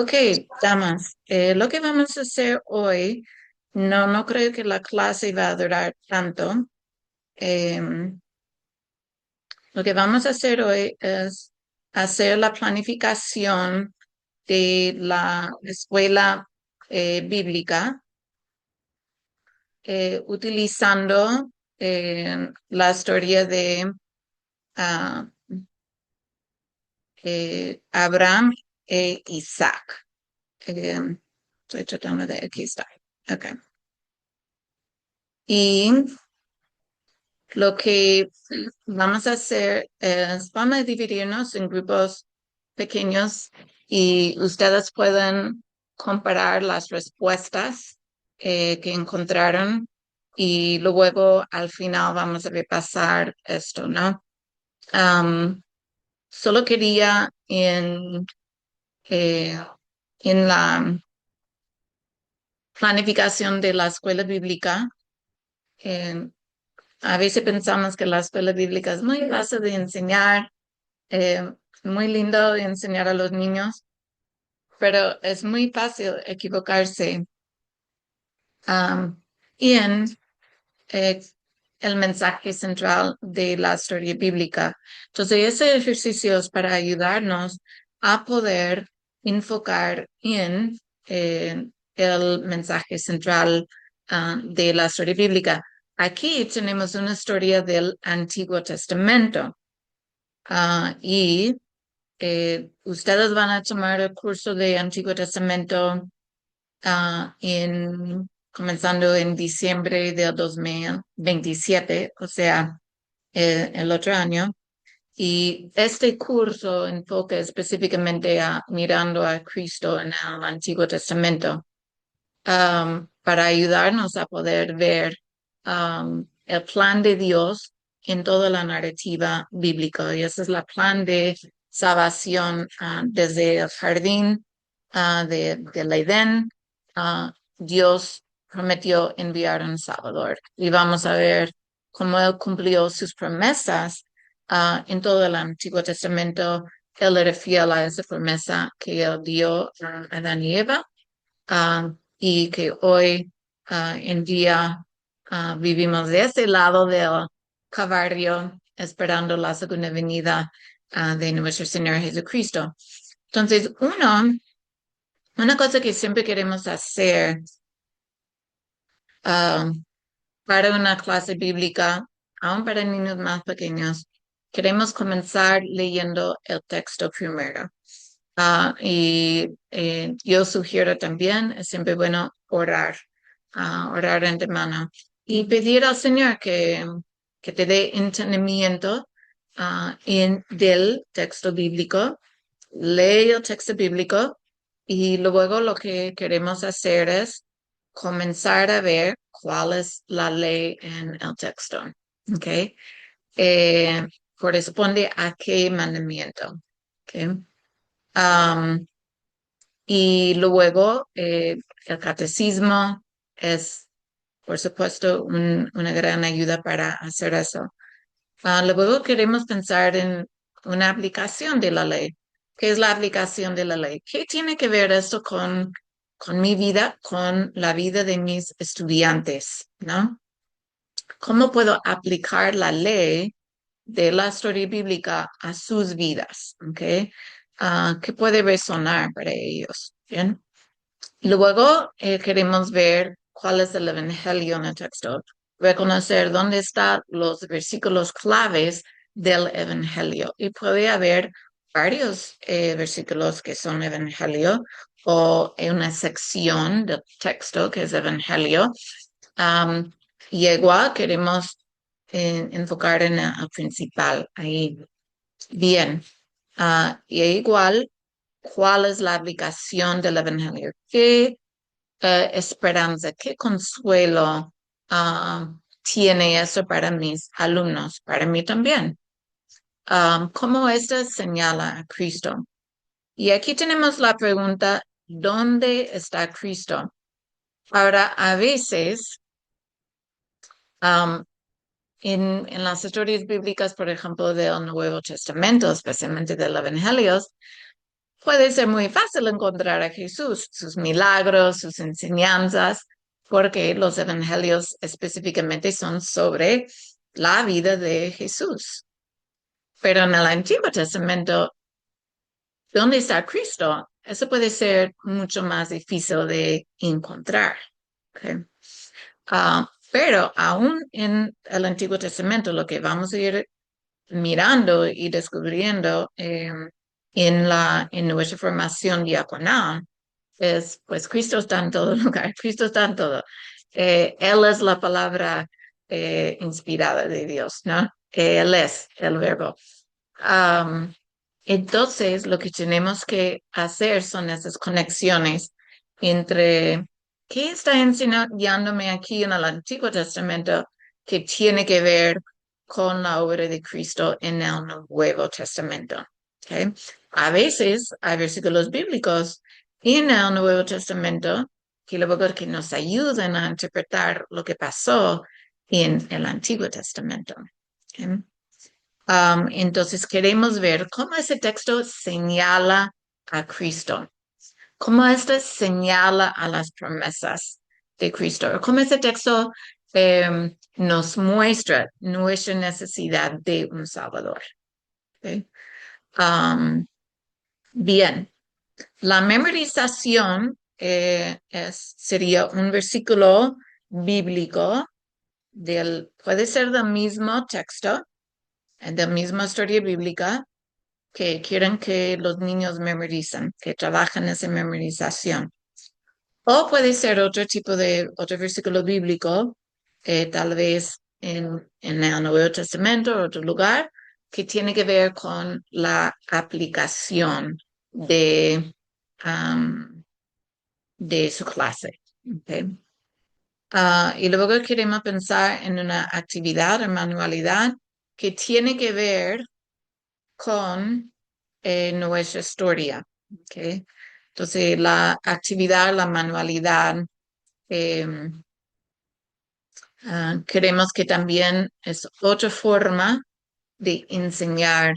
Ok, damas, lo que vamos a hacer hoy, no creo que la clase va a durar tanto. Em, lo que vamos a hacer hoy es hacer la planificación de la escuela bíblica utilizando la historia de ah, Abraham e Isaac. Estoy tratando de, aquí está. Ok. Y lo que vamos a hacer es, vamos a dividirnos en grupos pequeños y ustedes pueden comparar las respuestas que encontraron y luego al final vamos a repasar esto, ¿no? Am, Solo quería eh, en la planificación de la escuela bíblica, eh, a veces pensamos que la escuela bíblica es muy fácil de enseñar, eh, muy lindo de enseñar a los niños, pero es muy fácil equivocarse en eh, el mensaje central de la historia bíblica. Entonces, ese ejercicio es para ayudarnos a poder enfocar en el mensaje central de la historia bíblica. Aquí tenemos una historia del Antiguo Testamento. Y ustedes van a tomar el curso de Antiguo Testamento comenzando en diciembre del 2027, o sea, el otro año. Y este curso enfoca específicamente a mirando a Cristo en el Antiguo Testamento, para ayudarnos a poder ver el plan de Dios en toda la narrativa bíblica. Y ese es el plan de salvación desde el jardín del Edén. Dios prometió enviar un Salvador. Y vamos a ver cómo Él cumplió sus promesas en todo el Antiguo Testamento. Él era fiel a esa promesa que Él dio a Adán y Eva, y que hoy en día vivimos de ese lado del Calvario esperando la segunda venida de nuestro Señor Jesucristo. Entonces, una cosa que siempre queremos hacer ah, para una clase bíblica, aún para niños más pequeños, queremos comenzar leyendo el texto primero. Y yo sugiero también, es siempre bueno orar, orar de antemano y pedir al Señor que te dé entendimiento del texto bíblico. Lee el texto bíblico y luego lo que queremos hacer es comenzar a ver cuál es la ley en el texto. ¿Ok? Eh, Corresponde a qué mandamiento. ¿Ok? Um, y luego el catecismo es, por supuesto, una gran ayuda para hacer eso. Luego queremos pensar en una aplicación de la ley. ¿Qué es la aplicación de la ley? ¿Qué tiene que ver esto con mi vida, con la vida de mis estudiantes, ¿no? ¿Cómo puedo aplicar la ley de la historia bíblica a sus vidas? ¿Ok? ¿Qué puede resonar para ellos? ¿Bien? Luego queremos ver cuál es el evangelio en el texto, reconocer dónde están los versículos claves del evangelio. Y puede haber varios versículos que son evangelio o una sección del texto que es evangelio. Um, y igual queremos enfocar en el principal ahí. Bien. Y igual, ¿cuál es la aplicación del evangelio? ¿Qué esperanza, qué consuelo tiene eso para mis alumnos, para mí también? ¿Cómo esto señala a Cristo? Y aquí tenemos la pregunta, ¿dónde está Cristo? Ahora, a veces, um, en las historias bíblicas, por ejemplo, del Nuevo Testamento, especialmente del Evangelio, puede ser muy fácil encontrar a Jesús, sus milagros, sus enseñanzas, porque los evangelios específicamente son sobre la vida de Jesús. Pero en el Antiguo Testamento, ¿dónde está Cristo? Eso puede ser mucho más difícil de encontrar. ¿Ok? Pero aún en el Antiguo Testamento, lo que vamos a ir mirando y descubriendo en nuestra formación diaconal es, pues Cristo está en todo lugar, Cristo está en todo. Él es la palabra inspirada de Dios, ¿no? Él es el verbo. Um, entonces, lo que tenemos que hacer son esas conexiones entre qué está enseñándome aquí en el Antiguo Testamento que tiene que ver con la obra de Cristo en el Nuevo Testamento. ¿Okay? A veces hay versículos bíblicos en el Nuevo Testamento que luego que nos ayudan a interpretar lo que pasó en el Antiguo Testamento. ¿Okay? Entonces queremos ver cómo ese texto señala a Cristo, cómo este señala a las promesas de Cristo, cómo ese texto nos muestra nuestra necesidad de un Salvador. ¿Okay? Bien, la memorización sería un versículo bíblico puede ser del mismo texto, de la misma historia bíblica, que quieren que los niños memoricen, que trabajen esa memorización. O puede ser otro versículo bíblico, tal vez en el Nuevo Testamento o otro lugar, que tiene que ver con la aplicación de, um, de su clase. ¿Okay? Y luego queremos pensar en una actividad o manualidad que tiene que ver con nuestra historia. ¿Okay? Entonces, la actividad, la manualidad, eh, creemos que también es otra forma de enseñar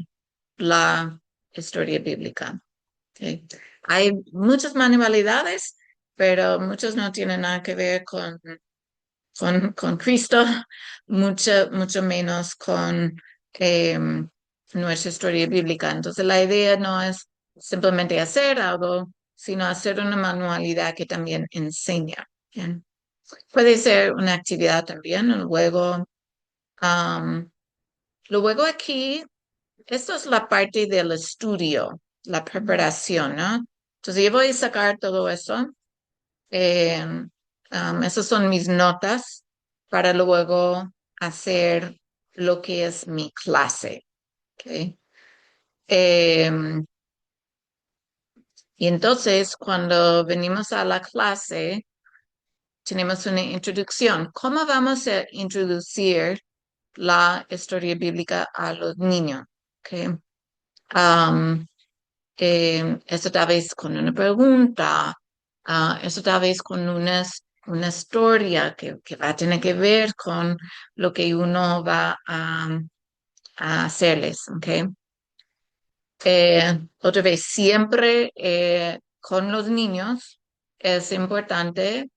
la historia bíblica. ¿Okay? Hay muchas manualidades, pero muchas no tienen nada que ver con Cristo, mucho menos con nuestra historia bíblica. Entonces, la idea no es simplemente hacer algo, sino hacer una manualidad que también enseña. ¿Bien? Puede ser una actividad también, um, luego aquí, esto es la parte del estudio, la preparación, ¿no? Entonces, yo voy a sacar todo eso. Eh, esas son mis notas para luego hacer lo que es mi clase. ¿Okay? Em, y entonces, cuando venimos a la clase, tenemos una introducción. ¿Cómo vamos a introducir la historia bíblica a los niños? ¿Okay? Um, eso tal vez con una pregunta, eso tal vez con una historia que va a tener que ver con lo que uno va a hacerles, ¿ok? Otra vez, siempre con los niños es importante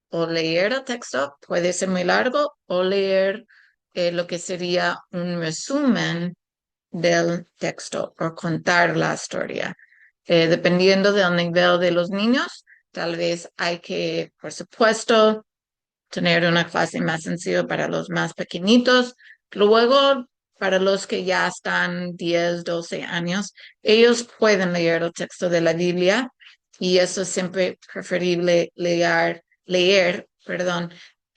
o leer el texto, puede ser muy largo, o leer lo que sería un resumen del texto o contar la historia. Dependiendo del nivel de los niños, tal vez hay que, por supuesto, tener una clase más sencilla para los más pequeñitos. Luego, para los que ya están 10, 12 años, ellos pueden leer el texto de la Biblia y eso es siempre preferible leer,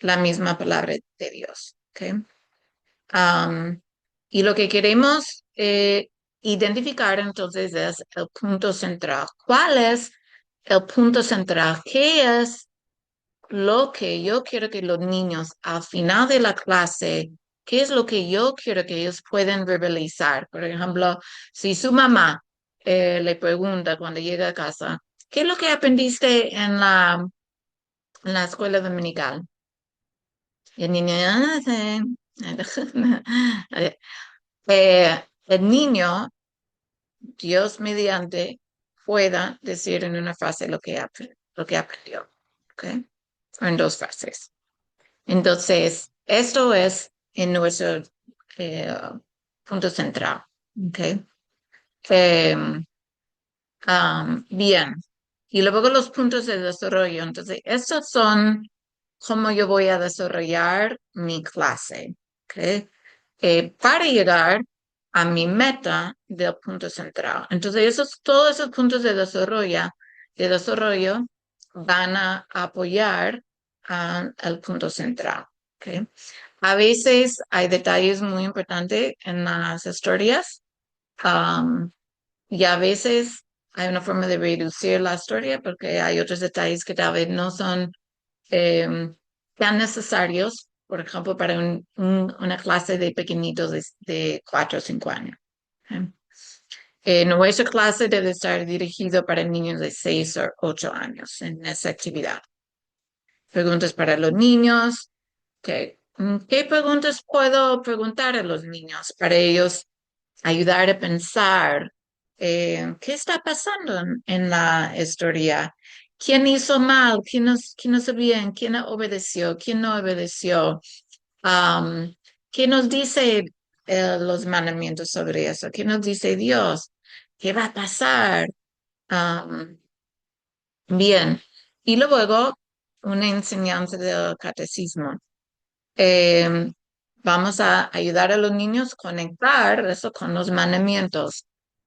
la misma palabra de Dios. ¿Okay? Um, y lo que queremos identificar entonces es el punto central. ¿Cuál es el punto central? ¿Qué es lo que yo quiero que los niños al final de la clase, qué es lo que yo quiero que ellos puedan verbalizar? Por ejemplo, si su mamá le pregunta cuando llega a casa, ¿qué es lo que aprendiste en la escuela dominical? Y el niño, "Ah, sí". El niño, Dios mediante, pueda decir en una frase lo que aprendió, ¿ok? O en dos frases. Entonces, esto es en nuestro eh, punto central, ¿ok? Em, bien. Y luego los puntos de desarrollo. Entonces, estos son cómo yo voy a desarrollar mi clase, ¿ok? Para llegar a mi meta del punto central. Entonces, todos esos puntos de desarrollo van a apoyar al punto central, ¿ok? A veces hay detalles muy importantes en las historias. um, y a veces hay una forma de reducir la historia porque hay otros detalles que tal vez no son tan necesarios, por ejemplo, para una clase de pequeñitos de 4 o 5 años. ¿Eh? Nuestra clase debe estar dirigido para niños de 6 o 8 años en esa actividad. Preguntas para los niños. ¿Qué preguntas puedo preguntar a los niños para ellos ayudar a pensar qué está pasando en la historia? ¿Quién hizo mal? ¿Quién hizo bien? ¿Quién obedeció? ¿Quién no obedeció? Um, ¿Qué nos dice los mandamientos sobre eso? ¿Qué nos dice Dios? ¿Qué va a pasar? Um, Bien. Y luego una enseñanza del catecismo. Eh, Vamos a ayudar a los niños a conectar eso con los mandamientos,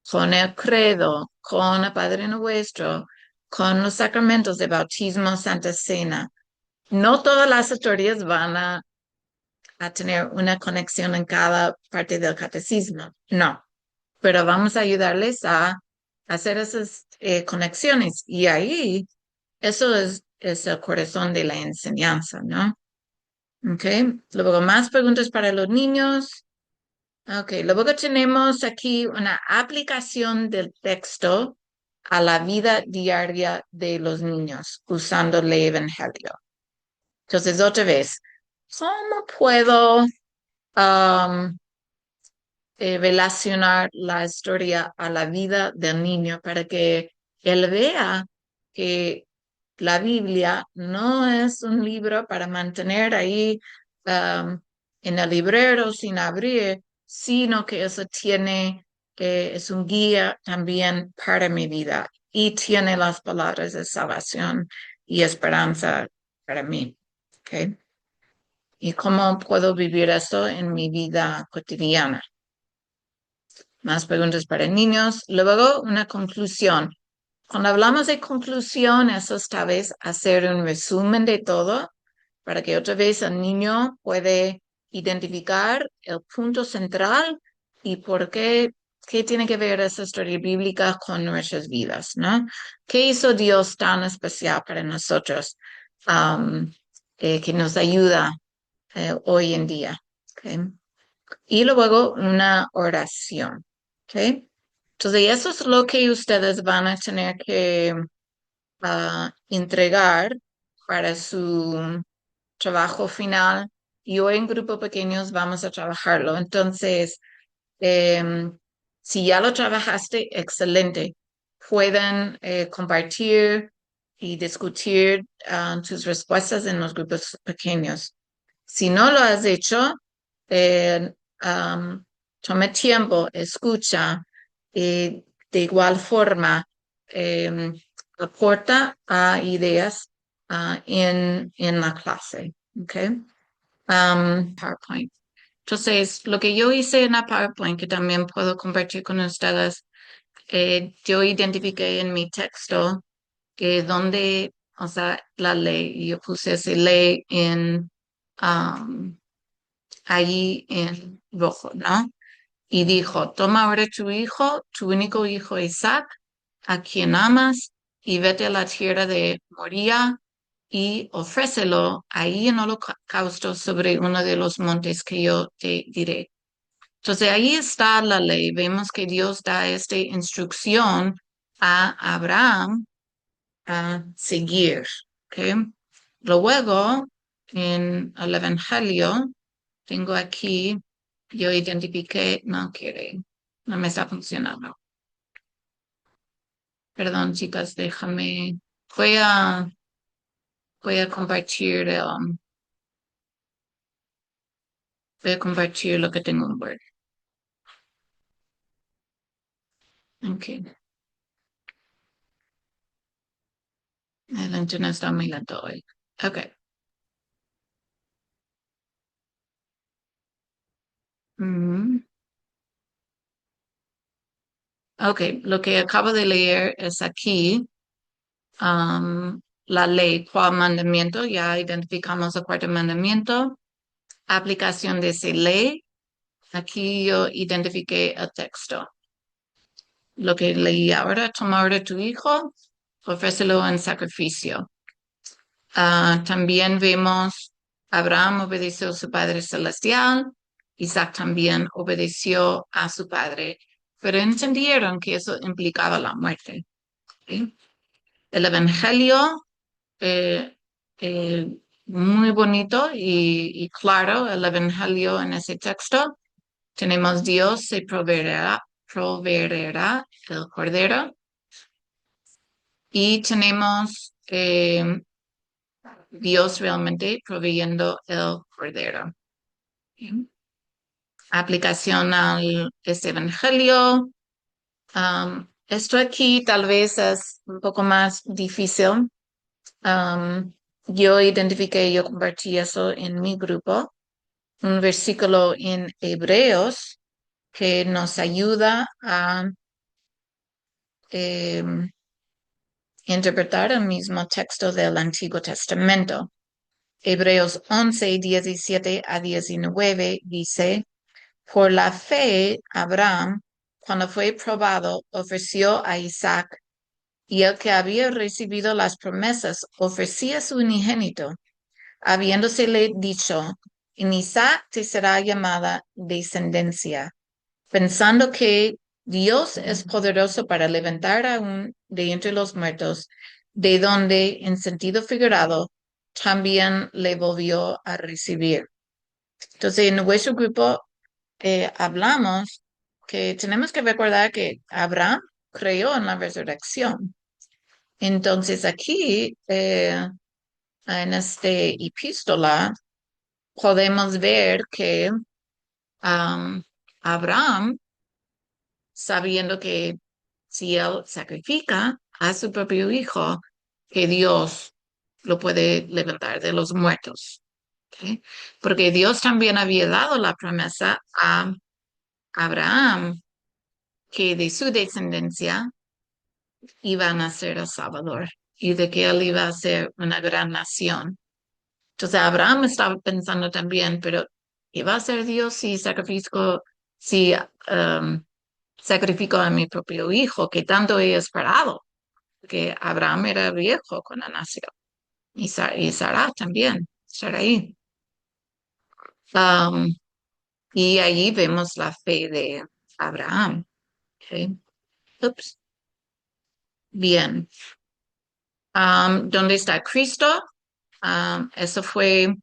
con el credo, con el Padre Nuestro, con los sacramentos de bautismo, Santa Cena. No todas las historias van a tener una conexión en cada parte del catecismo, no, pero vamos a ayudarles a hacer esas conexiones y ahí eso es el corazón de la enseñanza, ¿no? Ok, luego más preguntas para los niños. Ok, luego tenemos aquí una aplicación del texto a la vida diaria de los niños usando el Evangelio. Entonces, otra vez, ¿cómo puedo um, relacionar la historia a la vida del niño para que él vea que la Biblia no es un libro para mantener ahí um, en el librero sin abrir, sino que eso es un guía también para mi vida y tiene las palabras de salvación y esperanza para mí. ¿Ok? ¿Y cómo puedo vivir eso en mi vida cotidiana? Más preguntas para niños. Luego, una conclusión. Cuando hablamos de conclusión, eso es tal vez hacer un resumen de todo para que otra vez el niño puede identificar el punto central y qué tiene que ver esa historia bíblica con nuestras vidas, ¿no? ¿Qué hizo Dios tan especial para nosotros um, que nos ayuda hoy en día? ¿Okay? Y luego una oración. ¿Ok? Entonces, eso es lo que ustedes van a tener que entregar para su trabajo final. Y hoy en grupos pequeños vamos a trabajarlo. Entonces, si ya lo trabajaste, excelente. Pueden compartir y discutir sus respuestas en los grupos pequeños. Si no lo has hecho, eh, um, tome tiempo, escucha y de igual forma aporta ideas en la clase. ¿Ok? PowerPoint. Entonces, lo que yo hice en la PowerPoint, que también puedo compartir con ustedes, yo identifiqué en mi texto que donde, o sea, la ley, y yo puse esa ley um, ahí en rojo, ¿no? Y dijo, toma ahora tu hijo, tu único hijo Isaac, a quien amas, y vete a la tierra de Moría y ofrécelo ahí en holocausto sobre uno de los montes que yo te diré. Entonces ahí está la ley. Vemos que Dios da esta instrucción a Abraham a seguir. ¿Okay? Luego, en el Evangelio, tengo aquí, yo identifiqué, no quiere, no me está funcionando. Perdón, chicas, déjame. Voy a, voy a compartir, voy a compartir lo que tengo en Word. Okay. El internet está muy lento hoy. Okay. Mm, okay. Lo que acabo de leer es aquí, la ley, cuál mandamiento. Ya identificamos el cuarto mandamiento. Aplicación de esa ley. Aquí yo identifiqué el texto. Lo que leí ahora, toma ahora tu hijo, ofrécelo en sacrificio. También vemos, Abraham obedeció a su Padre Celestial, Isaac también obedeció a su padre, pero entendieron que eso implicaba la muerte. ¿Sí? El Evangelio, eh, eh, muy bonito y claro, el Evangelio en ese texto, tenemos Dios se proveerá el cordero y tenemos Dios realmente proveyendo el cordero. Bien. Aplicación al este evangelio. Esto aquí tal vez es un poco más difícil. Um, yo identifiqué, yo compartí eso en mi grupo, un versículo en Hebreos que nos ayuda a eh, interpretar el mismo texto del Antiguo Testamento. Hebreos 11:17 a 19 dice, por la fe, Abraham, cuando fue probado, ofreció a Isaac, y el que había recibido las promesas ofrecía su unigénito, habiéndosele dicho, en Isaac te será llamada descendencia, pensando que Dios es poderoso para levantar aún de entre los muertos, de donde, en sentido figurado, también le volvió a recibir. Entonces, en nuestro grupo hablamos que tenemos que recordar que Abraham creyó en la resurrección. Entonces, aquí, en este epístola, podemos ver que Abraham, sabiendo que si él sacrifica a su propio hijo, que Dios lo puede levantar de los muertos. ¿Ok? Porque Dios también había dado la promesa a Abraham que de su descendencia iba a nacer el Salvador y de que él iba a ser una gran nación. Entonces Abraham estaba pensando también, pero ¿qué va a ser Dios si sacrifico a mi propio hijo, que tanto he esperado? Que Abraham era viejo cuando nació y Sara también, Sarai. Um, y allí vemos la fe de Abraham. ¿Ok? Ups. Bien. ¿Dónde está Cristo? Eso fue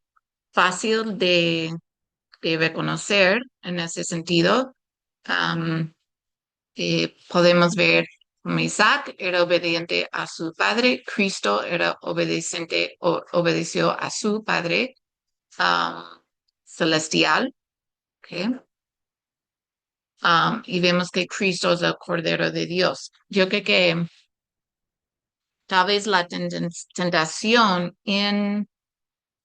fácil de reconocer en ese sentido. Um, podemos ver como Isaac era obediente a su padre, Cristo era obediente, obedeció a su padre um, celestial. ¿Ok? Y vemos que Cristo es el Cordero de Dios. Yo creo que tal vez la tentación en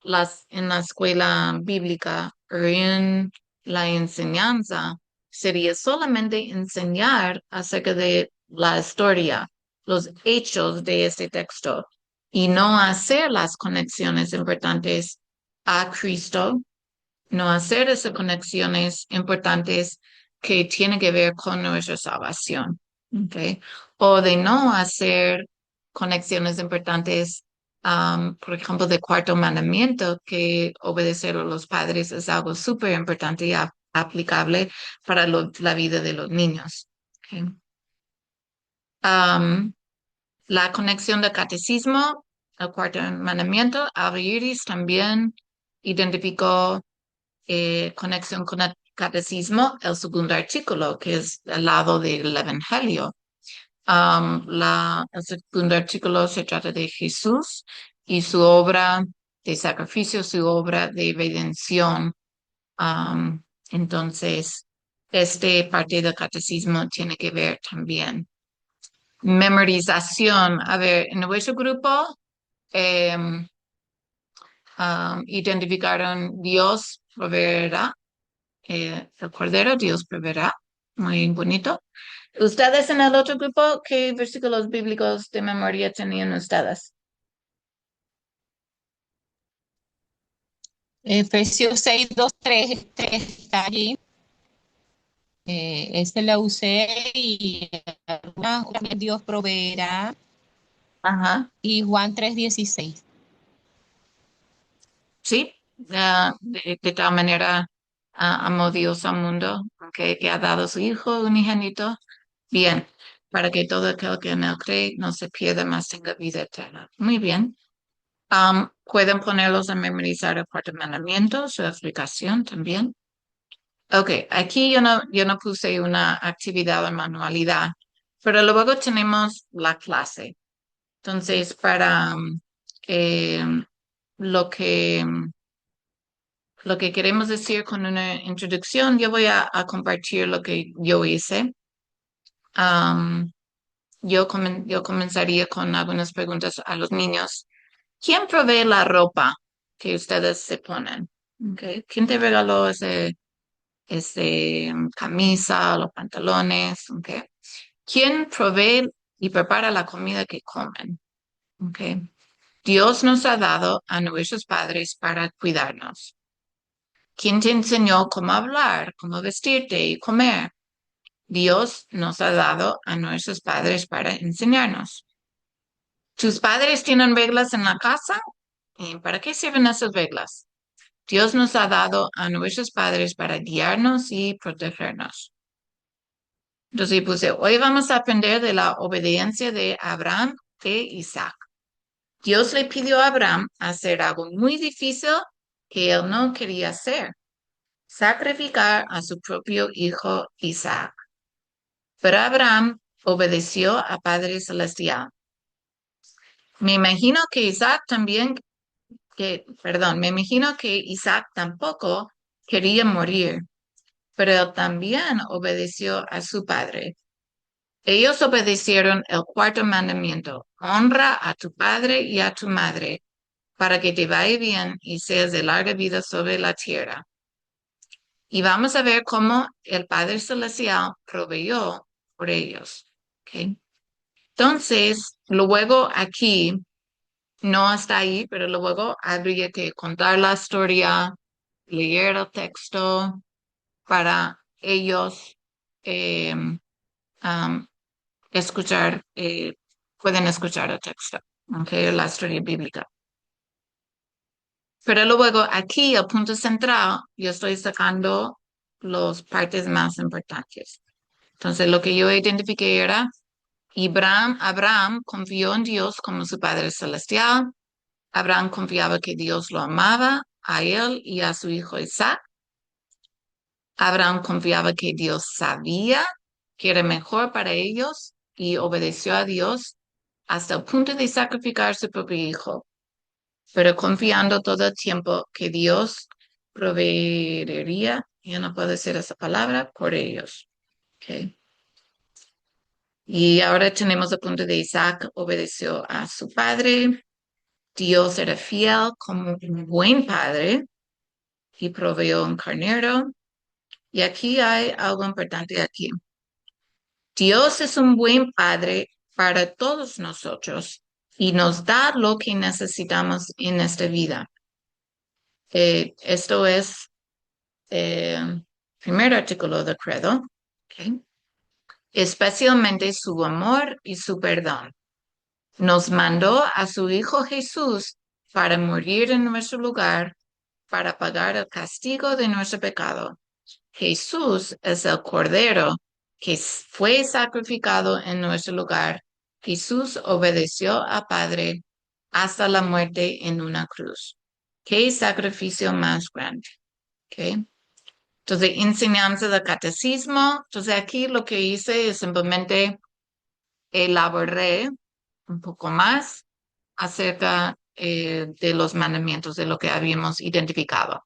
la escuela bíblica o en la enseñanza sería solamente enseñar acerca de la historia, los hechos de este texto y no hacer las conexiones importantes a Cristo, no hacer esas conexiones importantes que tienen que ver con nuestra salvación, ¿ok? O de no hacer conexiones importantes, por ejemplo, del cuarto mandamiento, que obedecer a los padres es algo súper importante y aplicable para la vida de los niños. ¿Ok? Um, la conexión del catecismo, el cuarto mandamiento, Alba también identificó conexión con el catecismo, el segundo artículo, que es al lado del Evangelio. El segundo artículo se trata de Jesús y su obra de sacrificio, su obra de redención. Um, entonces, este parte del catecismo tiene que ver también. Memorización. A ver, en nuestro grupo em, identificaron Dios proveerá, el Cordero, Dios proveerá. Muy bonito. ¿Ustedes en el otro grupo, qué versículos bíblicos de memoria tenían ustedes? Efesios 6, 2, 3, 3 está allí. Ese la usé y Dios proveerá. Ajá, Y Juan 3, 16. sí. De tal manera amó Dios al mundo, que ha dado a su Hijo unigénito. Bien, para que todo aquel que en él cree no se pierda, mas tenga vida eterna. Muy bien. Pueden ponerlos a memorizar el cuarto mandamiento, su explicación también. Ok, aquí yo no puse una actividad o manualidad, pero luego tenemos la clase. Entonces, para eh, lo que, lo que queremos decir con una introducción, yo voy a compartir lo que yo hice. Am, yo comenzaría con algunas preguntas a los niños. ¿Quién provee la ropa que ustedes se ponen? Okay. ¿Quién te regaló ese camisa, los pantalones? Okay. ¿Quién provee y prepara la comida que comen? Okay. Dios nos ha dado a nuestros padres para cuidarnos. ¿Quién te enseñó cómo hablar, cómo vestirte y comer? Dios nos ha dado a nuestros padres para enseñarnos. ¿Tus padres tienen reglas en la casa? ¿Y para qué sirven esas reglas? Dios nos ha dado a nuestros padres para guiarnos y protegernos. Entonces puse, hoy vamos a aprender de la obediencia de Abraham e Isaac. Dios le pidió a Abraham hacer algo muy difícil que él no quería hacer, sacrificar a su propio hijo Isaac. Pero Abraham obedeció a Padre Celestial. Me imagino que Isaac también, me imagino que Isaac tampoco quería morir, pero él también obedeció a su padre. Ellos obedecieron el cuarto mandamiento, honra a tu padre y a tu madre, para que te vaya bien y seas de larga vida sobre la tierra. Y vamos a ver cómo el Padre Celestial proveyó por ellos. ¿Ok? Entonces, luego aquí, no está ahí, pero luego habría que contar la historia, leer el texto para ellos eh, um, escuchar, pueden escuchar el texto, ¿ok? La historia bíblica. Pero luego aquí, el punto central, yo estoy sacando las partes más importantes. Entonces, lo que yo identifiqué era, Abraham confió en Dios como su Padre Celestial. Abraham confiaba que Dios lo amaba a él y a su hijo Isaac. Abraham confiaba que Dios sabía que era mejor para ellos y obedeció a Dios hasta el punto de sacrificar su propio hijo, pero confiando todo el tiempo que Dios proveería, yo no puedo decir esa palabra, por ellos. Okay. Y ahora tenemos el punto de Isaac obedeció a su padre. Dios era fiel como un buen padre y proveyó un carnero. Y aquí hay algo importante aquí. Dios es un buen padre para todos nosotros y nos da lo que necesitamos en esta vida. Esto es el primer artículo del credo, ¿ok? Especialmente su amor y su perdón. Nos mandó a su Hijo Jesús para morir en nuestro lugar, para pagar el castigo de nuestro pecado. Jesús es el Cordero que fue sacrificado en nuestro lugar. Jesús obedeció a Padre hasta la muerte en una cruz. ¿Qué sacrificio más grande? ¿Ok? Entonces, enseñanza del catecismo. Entonces, aquí lo que hice es simplemente elaboré un poco más acerca de los mandamientos de lo que habíamos identificado.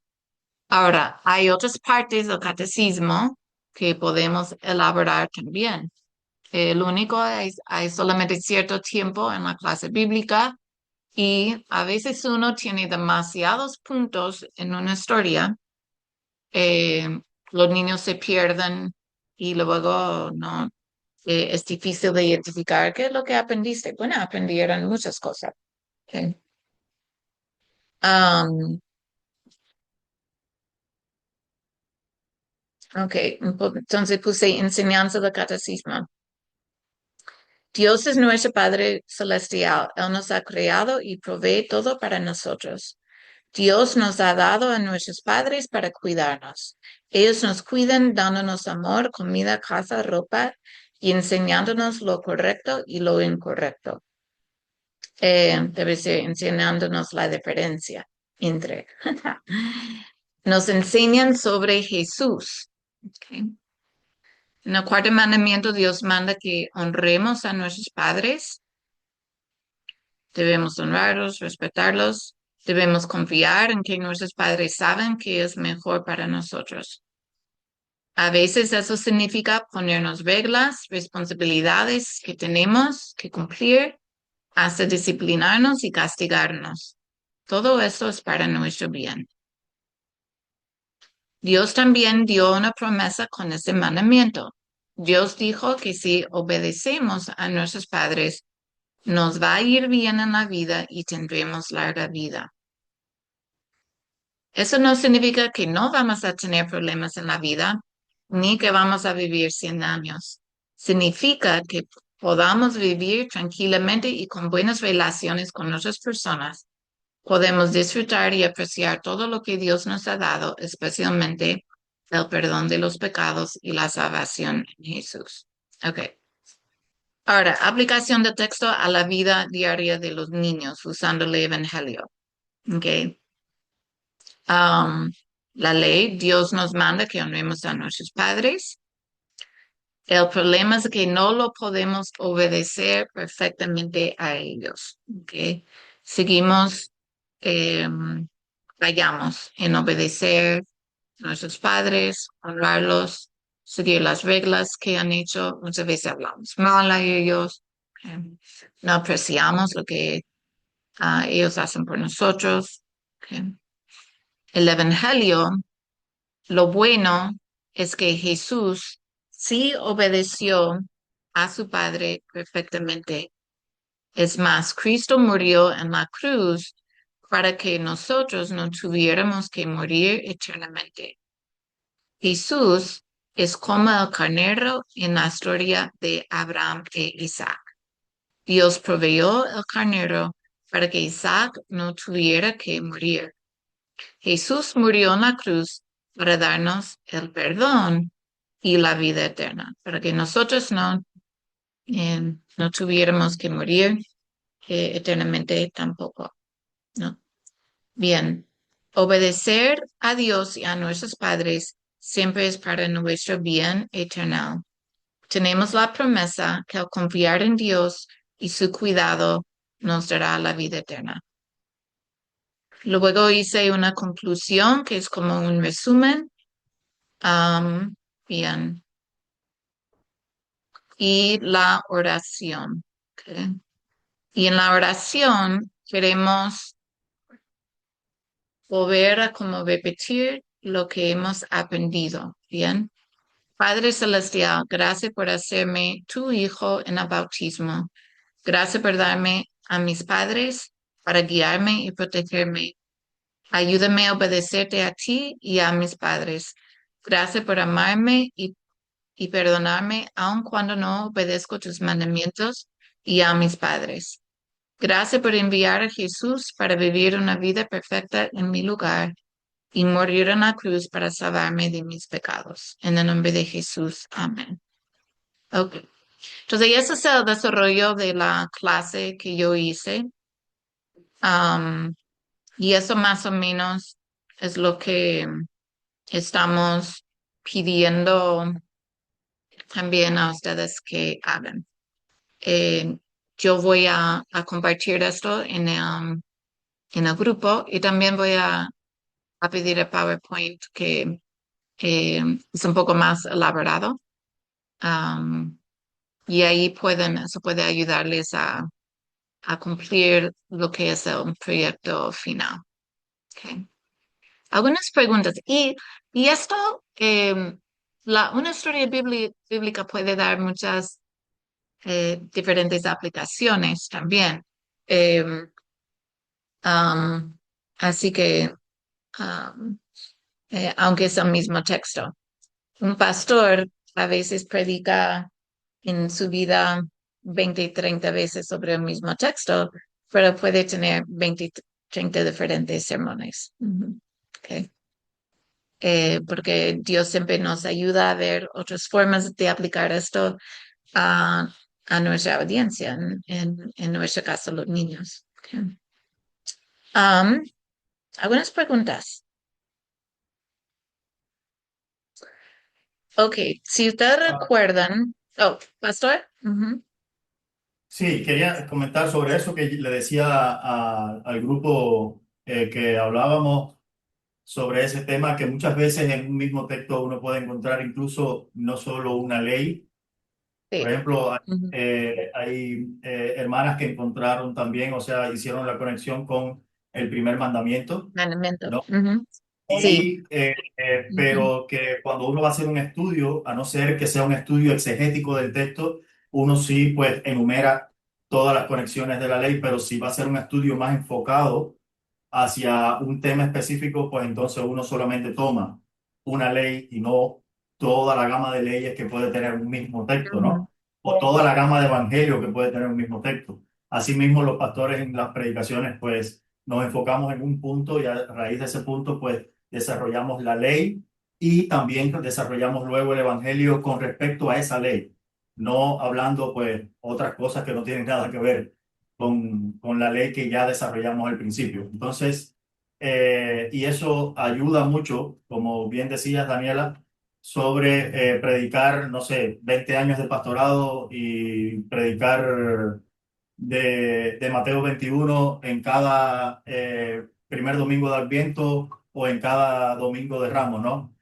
Ahora, hay otras partes del catecismo que podemos elaborar también. El único es, hay solamente cierto tiempo en la clase bíblica y a veces uno tiene demasiados puntos en una historia, eh, los niños se pierden y luego no, es difícil de identificar qué es lo que aprendiste. Bueno, aprendieron muchas cosas. Ok. Um, ok, entonces puse enseñanza del catecismo. Dios es nuestro Padre Celestial. Él nos ha creado y provee todo para nosotros. Dios nos ha dado a nuestros padres para cuidarnos. Ellos nos cuidan dándonos amor, comida, casa, ropa y enseñándonos lo correcto y lo incorrecto. Debe ser enseñándonos la diferencia entre. Nos enseñan sobre Jesús. Okay. En el cuarto mandamiento, Dios manda que honremos a nuestros padres. Debemos honrarlos, respetarlos. Debemos confiar en que nuestros padres saben qué es mejor para nosotros. A veces eso significa ponernos reglas, responsabilidades que tenemos que cumplir, hasta disciplinarnos y castigarnos. Todo esto es para nuestro bien. Dios también dio una promesa con ese mandamiento. Dios dijo que si obedecemos a nuestros padres, nos va a ir bien en la vida y tendremos larga vida. Eso no significa que no vamos a tener problemas en la vida, ni que vamos a vivir 100 años. Significa que podamos vivir tranquilamente y con buenas relaciones con otras personas. Podemos disfrutar y apreciar todo lo que Dios nos ha dado, especialmente el perdón de los pecados y la salvación en Jesús. Ok. Ahora, aplicación del texto a la vida diaria de los niños usando el Evangelio. Ok. Um, la ley, Dios nos manda que honremos a nuestros padres. El problema es que no lo podemos obedecer perfectamente a ellos. ¿Ok? Seguimos, fallamos en obedecer a nuestros padres, honrarlos, seguir las reglas que han hecho. Muchas veces hablamos mal a ellos. ¿Ok? No apreciamos lo que ellos hacen por nosotros. ¿Ok? El Evangelio. Lo bueno es que Jesús sí obedeció a su Padre perfectamente. Es más, Cristo murió en la cruz para que nosotros no tuviéramos que morir eternamente. Jesús es como el carnero en la historia de Abraham e Isaac. Dios proveyó el carnero para que Isaac no tuviera que morir. Jesús murió en la cruz para darnos el perdón y la vida eterna, para que nosotros no tuviéramos que morir eternamente tampoco, ¿no? Bien, obedecer a Dios y a nuestros padres siempre es para nuestro bien eterno. Tenemos la promesa que al confiar en Dios y su cuidado nos dará la vida eterna. Luego hice una conclusión que es como un resumen. Bien. Y la oración. ¿Ok? Y en la oración queremos volver a como repetir lo que hemos aprendido. Bien. Padre Celestial, gracias por hacerme tu hijo en el bautismo. Gracias por darme a mis padres para guiarme y protegerme. Ayúdame a obedecerte a ti y a mis padres. Gracias por amarme y perdonarme aun cuando no obedezco tus mandamientos y a mis padres. Gracias por enviar a Jesús para vivir una vida perfecta en mi lugar y morir en la cruz para salvarme de mis pecados. En el nombre de Jesús. Amén. Ok. Entonces, ese es el desarrollo de la clase que yo hice. Um, y eso más o menos es lo que estamos pidiendo también a ustedes que hagan. eh, yo voy a compartir esto en el grupo y también voy a pedir el PowerPoint que es un poco más elaborado. Am, y ahí eso puede ayudarles a cumplir lo que es el proyecto final. Ok. Algunas preguntas. Y esto, una historia bíblica puede dar muchas diferentes aplicaciones también. Eh, um, así que, um, aunque es el mismo texto, un pastor a veces predica en su vida 20 y 30 veces sobre el mismo texto, pero puede tener 20 y 30 diferentes sermones. Ujú. Ok. Porque Dios siempre nos ayuda a ver otras formas de aplicar esto a, a nuestra audiencia, en nuestro caso, los niños. Okay. Um, Algunas preguntas. Ok, si ustedes Ah, recuerdan, oh, Pastor. Ujú. sí, quería comentar sobre eso que le decía al grupo que hablábamos sobre ese tema, que muchas veces en un mismo texto uno puede encontrar incluso no solo una ley. Por Sí. ejemplo, Ujú. hay hermanas que encontraron también, o sea, hicieron la conexión con el primer mandamiento, Mandamiento. ¿no? Ujú. Sí. Y, Ujú. pero que cuando uno va a hacer un estudio, a no ser que sea un estudio exegético del texto, uno sí pues enumera todas las conexiones de la ley, pero si va a ser un estudio más enfocado hacia un tema específico, pues entonces uno solamente toma una ley y no toda la gama de leyes que puede tener un mismo texto, Ujú. ¿no? O toda la gama de evangelios que puede tener un mismo texto. Asimismo, los pastores en las predicaciones, pues nos enfocamos en un punto y a raíz de ese punto, pues desarrollamos la ley y también desarrollamos luego el evangelio con respecto a esa ley, no hablando pues otras cosas que no tienen nada que ver con la ley que ya desarrollamos al principio. Entonces, y eso ayuda mucho, como bien decías, Daniela, sobre predicar, no sé, 20 años de pastorado y predicar de Mateo 21 en cada primer domingo de Adviento o en cada domingo de Ramos, ¿no?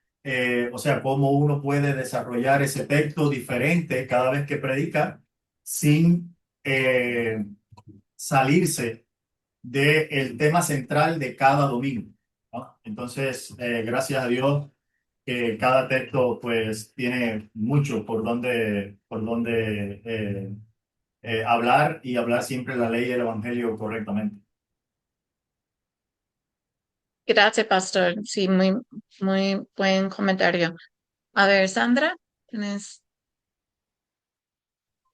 O sea, cómo uno puede desarrollar ese texto diferente cada vez que predica sin salirse del tema central de cada domingo, ¿no? Entonces, gracias a Dios que cada texto pues tiene mucho por donde hablar y hablar siempre la ley y el evangelio correctamente. Gracias, Pastor. Sí, muy buen comentario. A ver, Sandra, tienes.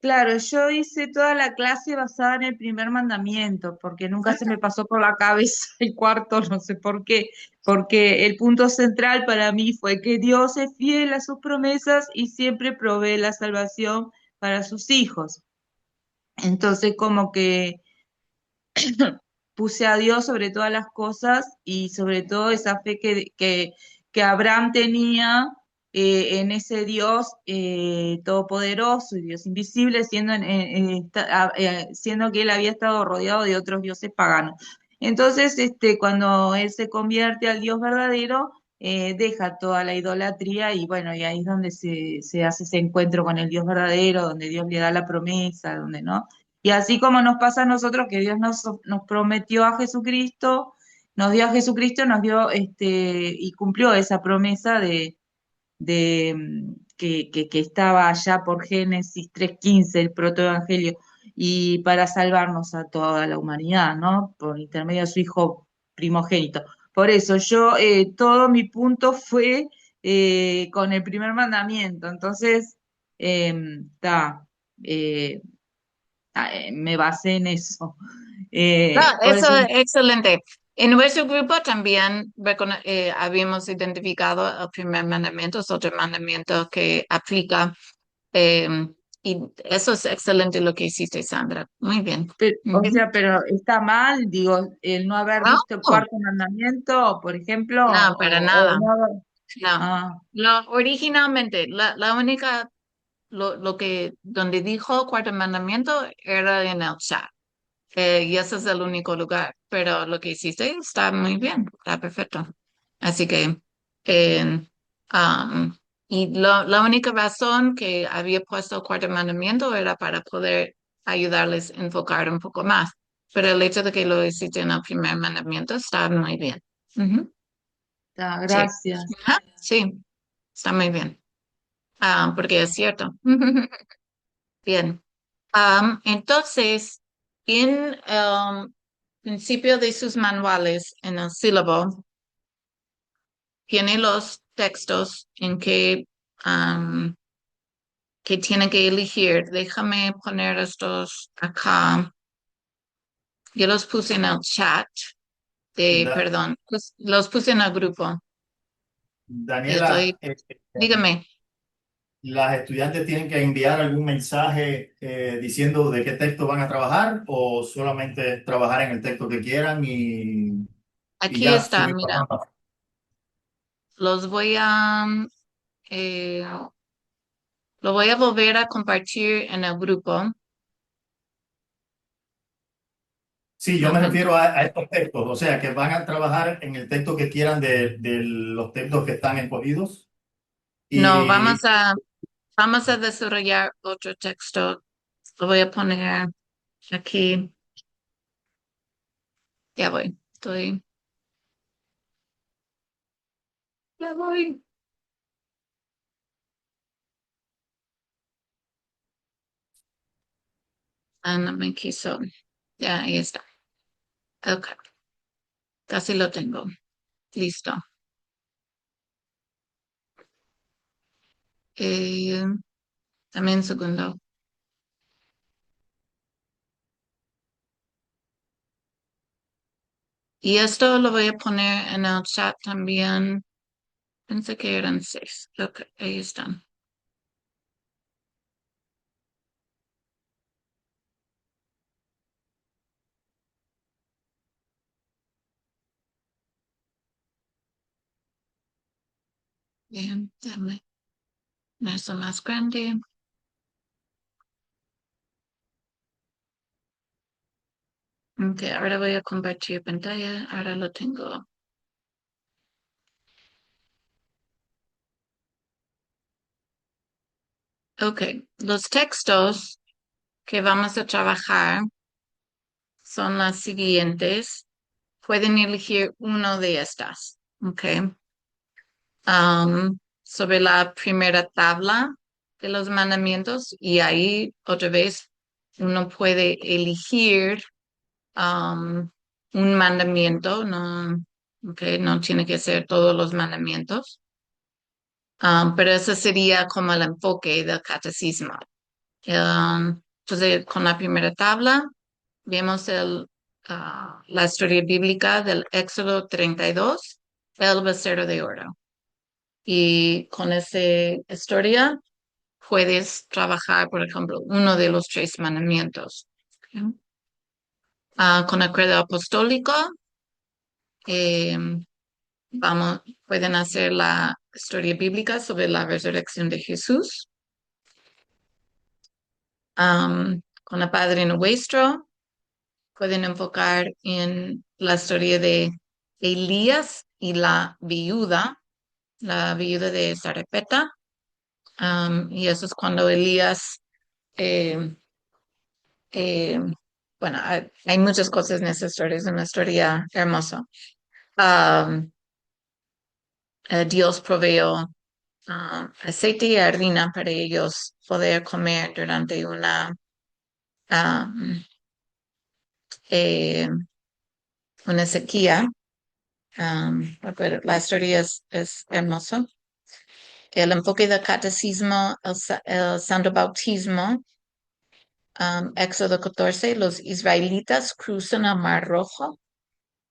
Claro, yo hice toda la clase basada en el primer mandamiento, porque nunca se me pasó por la cabeza el cuarto, no sé por qué, porque el punto central para mí fue que Dios es fiel a sus promesas y siempre provee la salvación para sus hijos. Entonces, como que puse a Dios sobre todas las cosas y sobre todo esa fe que Abraham tenía en ese Dios todopoderoso y Dios invisible, siendo que él había estado rodeado de otros dioses paganos. Entonces, cuando él se convierte al Dios verdadero, deja toda la idolatría y bueno, y ahí es donde se hace ese encuentro con el Dios verdadero, donde Dios le da la promesa, donde no. Y así como nos pasa a nosotros, que Dios nos prometió a Jesucristo, nos dio a Jesucristo, nos dio y cumplió esa promesa que estaba allá por Génesis 3:15, el protoevangelio, y para salvarnos a toda la humanidad, ¿no? Por intermedio de su Hijo primogénito. Por eso yo, todo mi punto fue con el primer mandamiento. Entonces, está me basé en eso. No, Por eso eso, es excelente. En nuestro grupo también habíamos identificado el primer mandamiento, es otro mandamiento que aplica. eh, y eso es excelente lo que hiciste, Sandra. Muy bien. o Ujú. sea, pero está mal, digo, el no haber No, visto el cuarto mandamiento, por ejemplo, no, para o nada. no haber, No. ah, Originalmente, la única lo que, donde dijo cuarto mandamiento era en el chat. Y ese es el único lugar. Pero lo que hiciste está muy bien, está perfecto. Así que, eh, um, y la única razón que había puesto el cuarto mandamiento era para poder ayudarles a enfocar un poco más. Pero el hecho de que lo hiciste en el primer mandamiento está muy bien. Ujú. Sí. Gracias. Ajá, sí, está muy bien. Porque es cierto. Bien. Entonces, en el principio de sus manuales, en el sílabo, tiene los textos en que tienen que elegir. Déjame poner estos acá. Yo los puse en el chat Da- perdón, los puse en el grupo. Daniela, Estoy, dígame. ¿las estudiantes tienen que enviar algún mensaje diciendo de qué texto van a trabajar o solamente trabajar en el texto que quieran y Aquí ya está, subir la mira. nota? Los voy a, eh, lo voy a volver a compartir en el grupo. Sí, yo me Ajá. refiero a estos textos, o sea, que van a trabajar en el texto que quieran de los textos que están escogidos. No, Y vamos a desarrollar otro texto. Lo voy a poner aquí. Ya voy. Ya voy. No me quiso. Ya, ahí está. Ok. Casi lo tengo. Listo. Eh, Dame un segundo. Y esto lo voy a poner en el chat también. Pensé que eran 6. Ok, ahí están. Bien, dame eso más grande. Ok, ahora voy a compartir pantalla. Ahora lo tengo. Ok, los textos que vamos a trabajar son las siguientes. Pueden elegir uno de estas. Ok. Sobre la primera tabla de los mandamientos y ahí otra vez uno puede elegir un mandamiento, no, okay, no tiene que ser todos los mandamientos. Pero ese sería como el enfoque del catecismo. Entonces, con la primera tabla, vemos la historia bíblica del Éxodo 32, el becerro de oro. Y con esa historia puedes trabajar, por ejemplo, uno de los 3 mandamientos. ¿Ok? Con el credo apostólico, eh, pueden hacer la historia bíblica sobre la resurrección de Jesús. Con el Padre Nuestro, pueden enfocar en la historia de Elías y la viuda de Sarepta. Y eso es cuando Elías, eh, eh, bueno, hay muchas cosas en esa historia, es una historia hermosa. Um, Dios proveyó aceite y harina para ellos poder comer durante um, eh, una sequía. Pero la historia es hermosa. El enfoque del catecismo, el santo bautismo, Éxodo 14, los israelitas cruzan el Mar Rojo.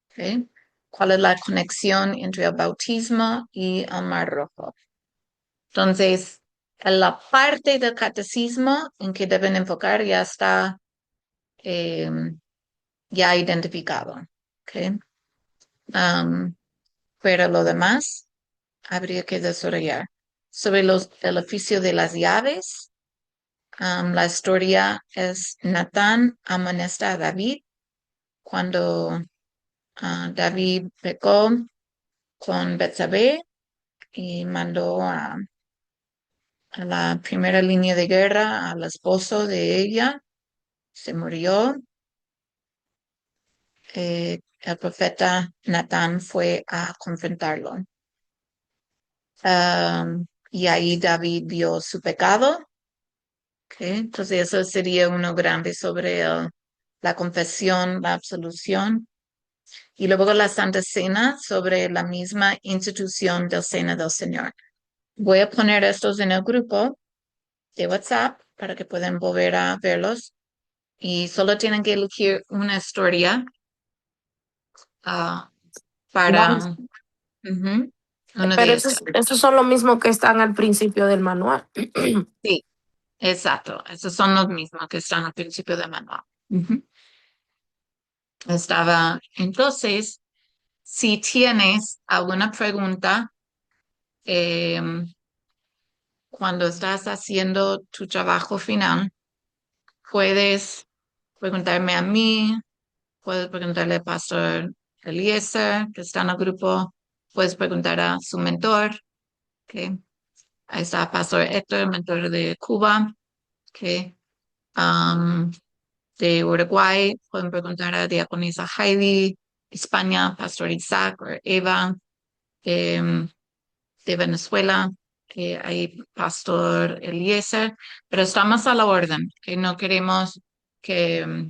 ¿Ok? ¿Cuál es la conexión entre el bautismo y el Mar Rojo? Entonces, en la parte del catecismo en que deben enfocar ya está eh, ya identificado. ¿Ok? Um, pero lo demás habría que desarrollar. Sobre el oficio de las llaves, La historia es Natán amonesta a David cuando David pecó con Betsabé y mandó a la primera línea de guerra al esposo de ella. Se murió. El profeta Natán fue a confrontarlo. Y ahí David vio su pecado. Okay. Entonces eso sería uno grande sobre la confesión, la absolución. Y luego la Santa Cena sobre la misma institución del Cena del Señor. Voy a poner estos en el grupo de WhatsApp para que puedan volver a verlos. Y solo tienen que elegir una historia Vale. para uno Pero de estos. esos son los mismos que están al principio del manual. Sí, exacto. Esos son los mismos que están al principio del manual. Entonces, si tienes alguna pregunta, cuando estás haciendo tu trabajo final, puedes preguntarme a mí, puedes preguntarle al pastor Eliezer, que está en el grupo, puedes preguntar a su mentor, que ahí está pastor Héctor, el mentor de Cuba, que de Uruguay, pueden preguntar a diaconisa Heidi, España, pastor Isaac o Eva, de Venezuela, que hay pastor Eliezer, pero estamos a la orden, que no queremos que,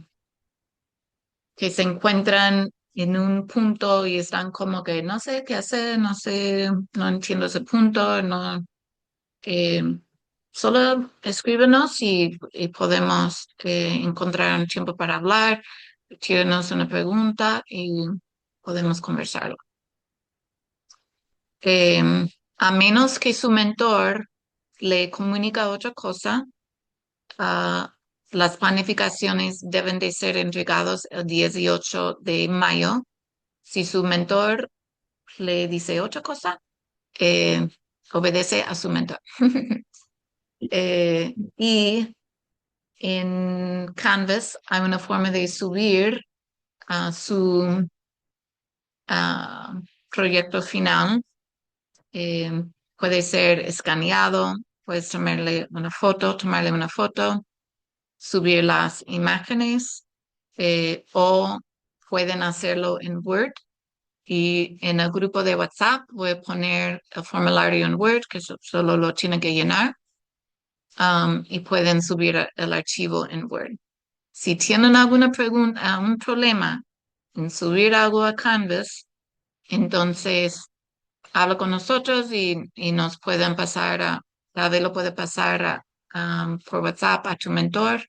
que se encuentran en un punto y están como que no sé qué hacer, no sé, no entiendo ese punto, no, eh, solo escríbenos y podemos encontrar un tiempo para hablar, tienes una pregunta y podemos conversarlo. A menos que su mentor le comunica otra cosa, las planificaciones deben de ser entregados el 18 de mayo. Si su mentor le dice otra cosa, obedece a su mentor. Y en Canvas hay una forma de subir su proyecto final. Puede ser escaneado, puedes tomarle una foto, subir las imágenes o pueden hacerlo en Word. Y en el grupo de WhatsApp voy a poner el formulario en Word, que solo lo tienen que llenar, y pueden subir el archivo en Word. Si tienen alguna pregunta, un problema en subir algo a Canvas, entonces habla con nosotros y nos pueden pasar cada vez lo puede pasar por WhatsApp a tu mentor.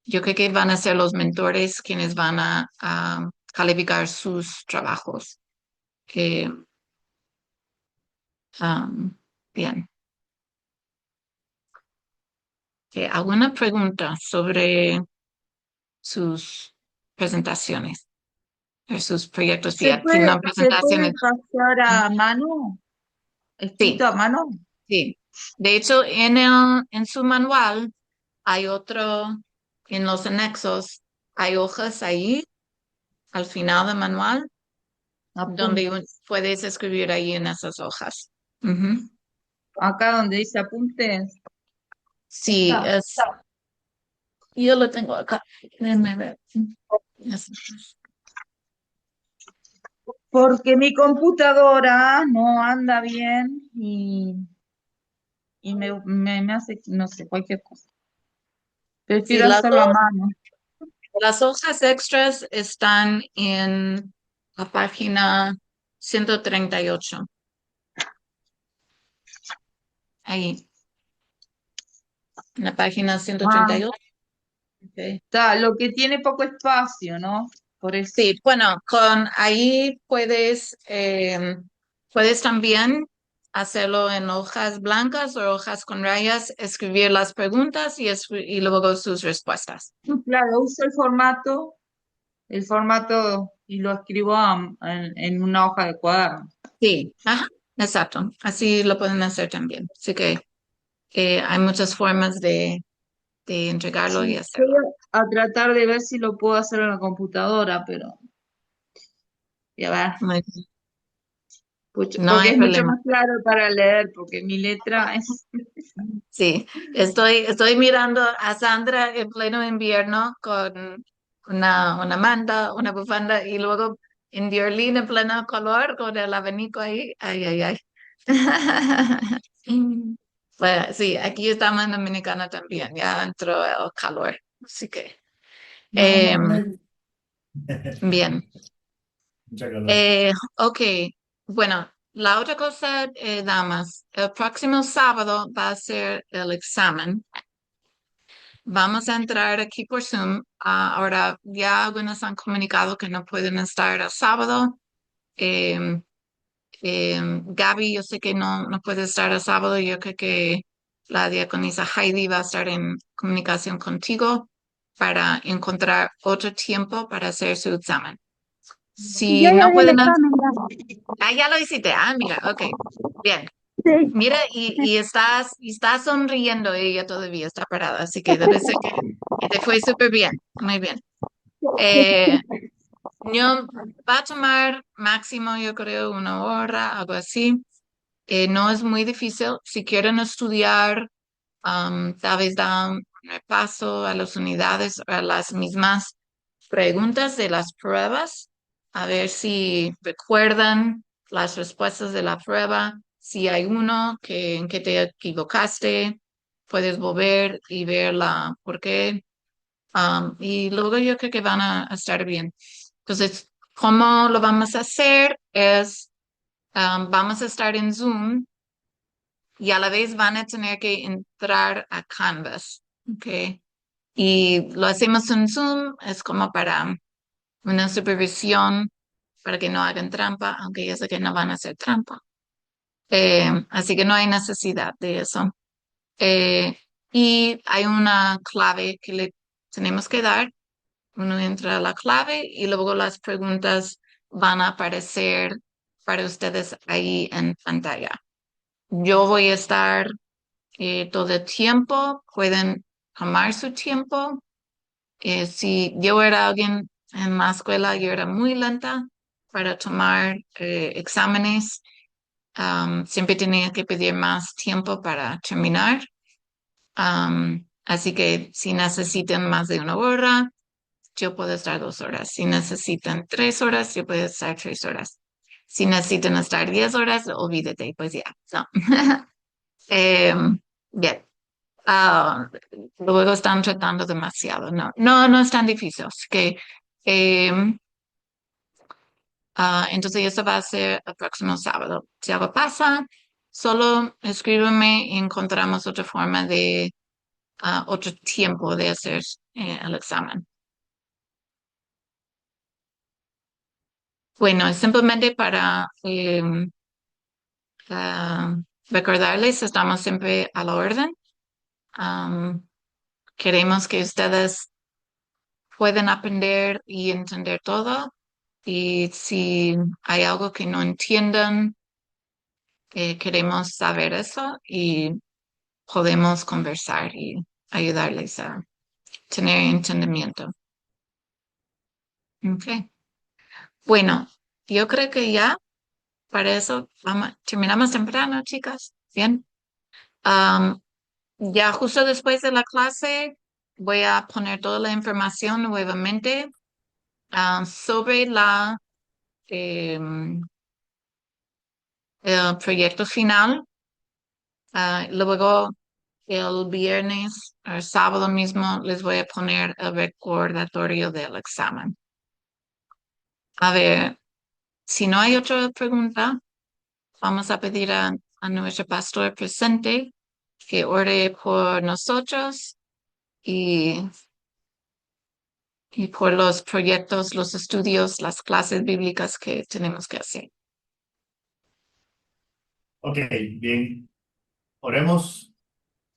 Yo creo que van a ser los mentores quienes van a calificar sus trabajos. Que, bien. ¿Alguna pregunta sobre sus presentaciones, sus proyectos? ¿Se Si puede, no se puede presentaciones, pasar a mano? ¿Escrito sí, a mano? sí. De hecho, en su manual hay otro, en los anexos, hay hojas ahí, al final del manual, donde Apuntes. puedes escribir ahí en esas hojas. Ujú. Acá donde dice apuntes. Sí, yo lo tengo acá. Déjenme ver. Porque mi computadora no anda bien y me hace, no sé, cualquier cosa. Sí, Prefiero hacerlo a mano. las hojas extras están en la página 138. Ahí, en la página Ah, 138. Okay. está, lo que tiene poco espacio, ¿no? Por eso. Sí, bueno, con ahí puedes también hacerlo en hojas blancas o hojas con rayas, escribir las preguntas y luego sus respuestas. Claro, uso el formato y lo escribo en una hoja de cuaderno. Sí, ajá, exacto. Así lo pueden hacer también. Así que hay muchas formas entregarlo y Sí, hacerlo. voy a tratar de ver si lo puedo hacer en la computadora, pero ya ver, Muy bien. No porque hay es mucho problema. más claro para leer, porque mi letra es... Sí, estoy mirando a Sandra en pleno invierno con una manta, una bufanda y luego en Diorlín en pleno calor con el abanico ahí. Ay, ay, ay. Pues sí, aquí estamos en Dominicana también, ya entró el calor, así que bien. Mucha calor. Ok, bueno, la otra cosa, damas, el próximo sábado va a ser el examen. Vamos a entrar aquí por Zoom. Ahora ya algunos han comunicado que no pueden estar el sábado. Eh, Gaby, yo sé que no puede estar el sábado. Yo creo que la diaconisa Heidi va a estar en comunicación contigo para encontrar otro tiempo para hacer su examen. Y yo Si ya no di el pueden, examen, ya. ya lo hiciste. Mira, ok, bien. Sí. Mira, y estás sonriendo, ella todavía está parada, así que debe ser que te fue súper bien, muy bien. Eh, yo, va a tomar máximo, yo creo, 1 hora, algo así. No es muy difícil. Si quieren estudiar, tal vez dan un repaso a las unidades, a las mismas preguntas de las pruebas, a ver si recuerdan las respuestas de la prueba. Si hay uno en que te equivocaste, puedes volver y ver la por qué. Y luego yo creo que van a estar bien. Entonces, ¿cómo lo vamos a hacer? Vamos a estar en Zoom y a la vez van a tener que entrar a Canvas. ¿Ok? Y lo hacemos en Zoom, es como para una supervisión para que no hagan trampa, aunque yo sé que no van a hacer trampa. Así que no hay necesidad de eso. Eh, y hay una clave que le tenemos que dar. Uno entra a la clave y luego las preguntas van a aparecer para ustedes ahí en pantalla. Yo voy a estar todo el tiempo, pueden tomar su tiempo. Si yo era alguien en la escuela, yo era muy lenta para tomar exámenes. Siempre tenía que pedir más tiempo para terminar. Así que si necesitan más de 1 hora, yo puedo estar 2 horas. Si necesitan 3 horas, yo puedo estar 3 horas. Si necesitan estar 10 horas, olvídate, pues ya, no. Bien. Ah, luego están tratando demasiado. No es tan difícil. Así que, em, entonces eso va a ser el próximo sábado. Si algo pasa, solo escríbeme y encontramos otra forma otro tiempo de hacer el examen. Bueno, es simplemente para ah, recordarles, estamos siempre a la orden. Am, Queremos que ustedes puedan aprender y entender todo. Y si hay algo que no entiendan, queremos saber eso y podemos conversar y ayudarles a tener entendimiento. Okay. Bueno, yo creo que ya para eso terminamos temprano, chicas. Bien. Am, ya justo después de la clase voy a poner toda la información nuevamente sobre em, el proyecto final. Luego el viernes o el sábado mismo les voy a poner el recordatorio del examen. A ver, si no hay otra pregunta, vamos a pedir a nuestro pastor presente que ore por nosotros y, y por los proyectos, los estudios, las clases bíblicas que tenemos que hacer. Ok, bien. Oremos.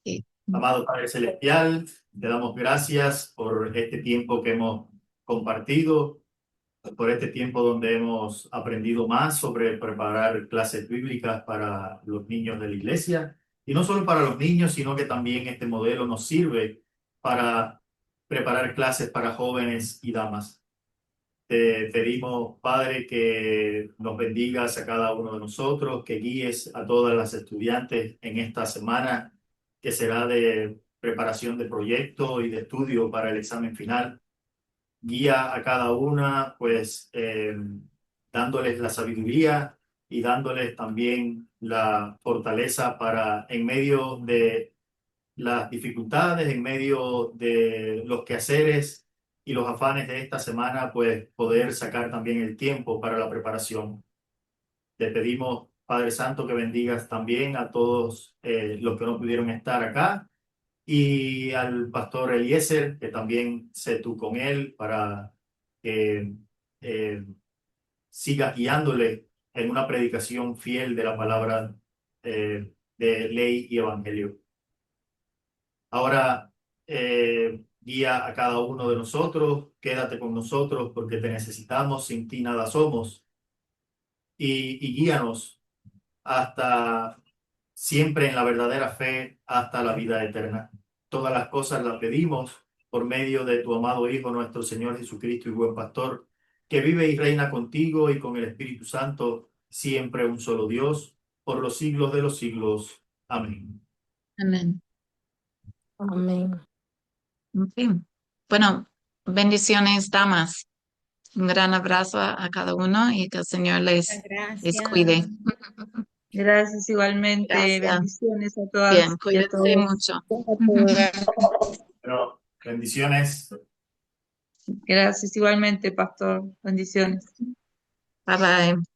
Sí. Amado Padre Celestial, te damos gracias por este tiempo que hemos compartido, por este tiempo donde hemos aprendido más sobre preparar clases bíblicas para los niños de la iglesia. Y no solo para los niños, sino que también este modelo nos sirve para preparar clases para jóvenes y damas. Te pedimos, Padre, que nos bendigas a cada uno de nosotros, que guíes a todas las estudiantes en esta semana, que será de preparación de proyecto y de estudio para el examen final. Guía a cada una, pues, dándoles la sabiduría y dándoles también la fortaleza para, en medio de las dificultades, en medio de los quehaceres y los afanes de esta semana, pues poder sacar también el tiempo para la preparación. Te pedimos, Padre Santo, que bendigas también a todos los que no pudieron estar acá y al pastor Eliezer, que también sé tú con él para que sigas guiándole en una predicación fiel de la palabra de ley y evangelio. Ahora guía a cada uno de nosotros, quédate con nosotros porque te necesitamos, sin ti nada somos, y guíanos hasta siempre en la verdadera fe, hasta la vida eterna. Todas las cosas las pedimos por medio de tu amado Hijo, nuestro Señor Jesucristo y buen pastor, que vive y reina contigo y con el Espíritu Santo, siempre un solo Dios, por los siglos de los siglos. Amén. Amén. Amén. En fin. Bueno, bendiciones, damas. Un gran abrazo a cada uno y que el Señor les cuide. Gracias igualmente. Gracias. Bendiciones a todas Bien, y a cuídense todos. mucho. Pero bendiciones. Gracias igualmente, pastor. Bendiciones. Bye bye.